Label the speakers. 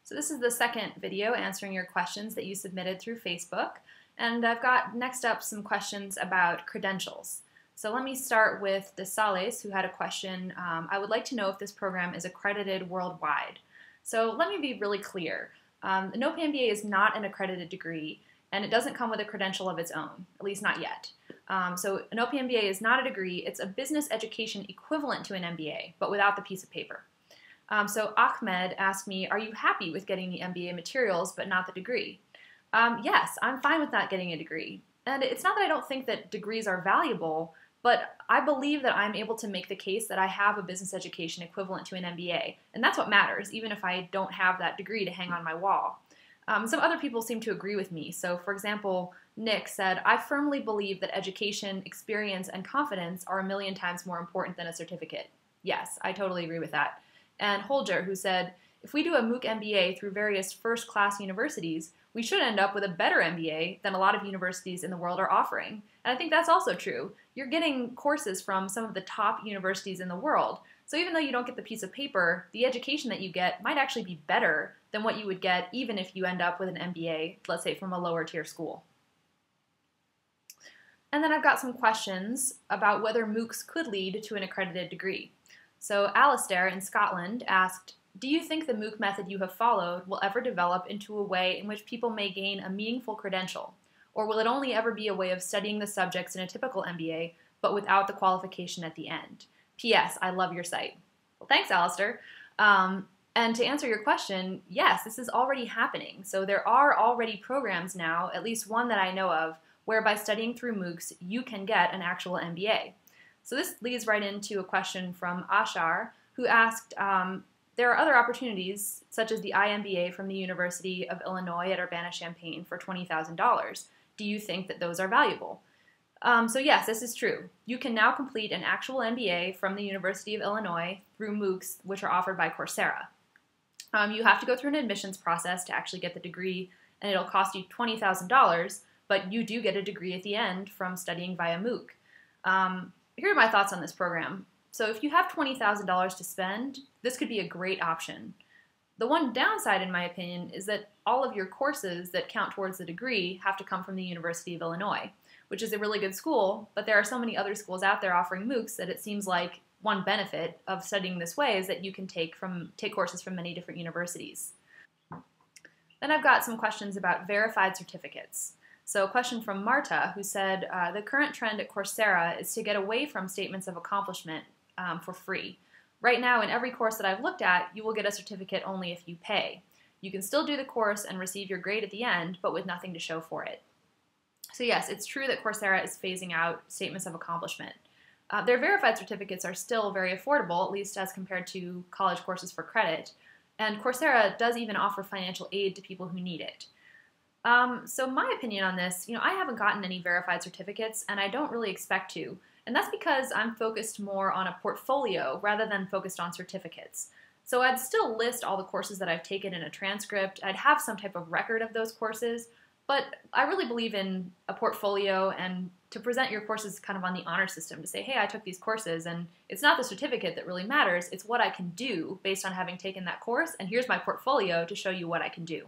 Speaker 1: So this is the second video answering your questions that you submitted through Facebook. And I've got next up some questions about credentials. So let me start with Desales, who had a question. I would like to know if this program is accredited worldwide. So let me be really clear. The NOPE MBA is not an accredited degree, and it doesn't come with a credential of its own, at least not yet. So an NOPE MBA is not a degree. It's a business education equivalent to an MBA, but without the piece of paper. So Ahmed asked me, are you happy with getting the MBA materials but not the degree? Yes, I'm fine with not getting a degree. And it's not that I don't think that degrees are valuable, but I believe that I'm able to make the case that I have a business education equivalent to an MBA. And that's what matters, even if I don't have that degree to hang on my wall. Some other people seem to agree with me. So for example, Nick said, I firmly believe that education, experience, and confidence are 1,000,000 times more important than a certificate. Yes, I totally agree with that. And Holger, who said, if we do a MOOC MBA through various first-class universities, we should end up with a better MBA than a lot of universities in the world are offering. And I think that's also true. You're getting courses from some of the top universities in the world. So even though you don't get the piece of paper, the education that you get might actually be better than what you would get even if you end up with an MBA, let's say from a lower tier school. And then I've got some questions about whether MOOCs could lead to an accredited degree. So Alistair in Scotland asked, do you think the MOOC method you have followed will ever develop into a way in which people may gain a meaningful credential? Or will it only ever be a way of studying the subjects in a typical MBA, but without the qualification at the end? P.S. I love your site. Well, thanks, Alistair. And to answer your question, yes, this is already happening. So there are already programs now, at least one that I know of, where by studying through MOOCs, you can get an actual MBA. So this leads right into a question from Ashar, who asked, there are other opportunities, such as the IMBA from the University of Illinois at Urbana-Champaign for $20,000. Do you think that those are valuable? So yes, this is true. You can now complete an actual MBA from the University of Illinois through MOOCs, which are offered by Coursera. You have to go through an admissions process to actually get the degree, and it'll cost you $20,000, but you do get a degree at the end from studying via MOOC. Here are my thoughts on this program. So if you have $20,000 to spend, this could be a great option. The one downside, in my opinion, is that all of your courses that count towards the degree have to come from the University of Illinois, which is a really good school, but there are so many other schools out there offering MOOCs that it seems like one benefit of studying this way is that you can take courses from many different universities. Then I've got some questions about verified certificates. So a question from Marta, who said, the current trend at Coursera is to get away from statements of accomplishment for free. Right now, in every course that I've looked at, you will get a certificate only if you pay. You can still do the course and receive your grade at the end, but with nothing to show for it. So yes, it's true that Coursera is phasing out statements of accomplishment. Their verified certificates are still very affordable, at least as compared to college courses for credit, and Coursera does even offer financial aid to people who need it. So my opinion on this, I haven't gotten any verified certificates, and I don't really expect to. And that's because I'm focused more on a portfolio rather than focused on certificates. So I'd still list all the courses that I've taken in a transcript. I'd have some type of record of those courses, but I really believe in a portfolio and to present your courses kind of on the honor system, to say, hey, I took these courses, and it's not the certificate that really matters, it's what I can do based on having taken that course, and here's my portfolio to show you what I can do.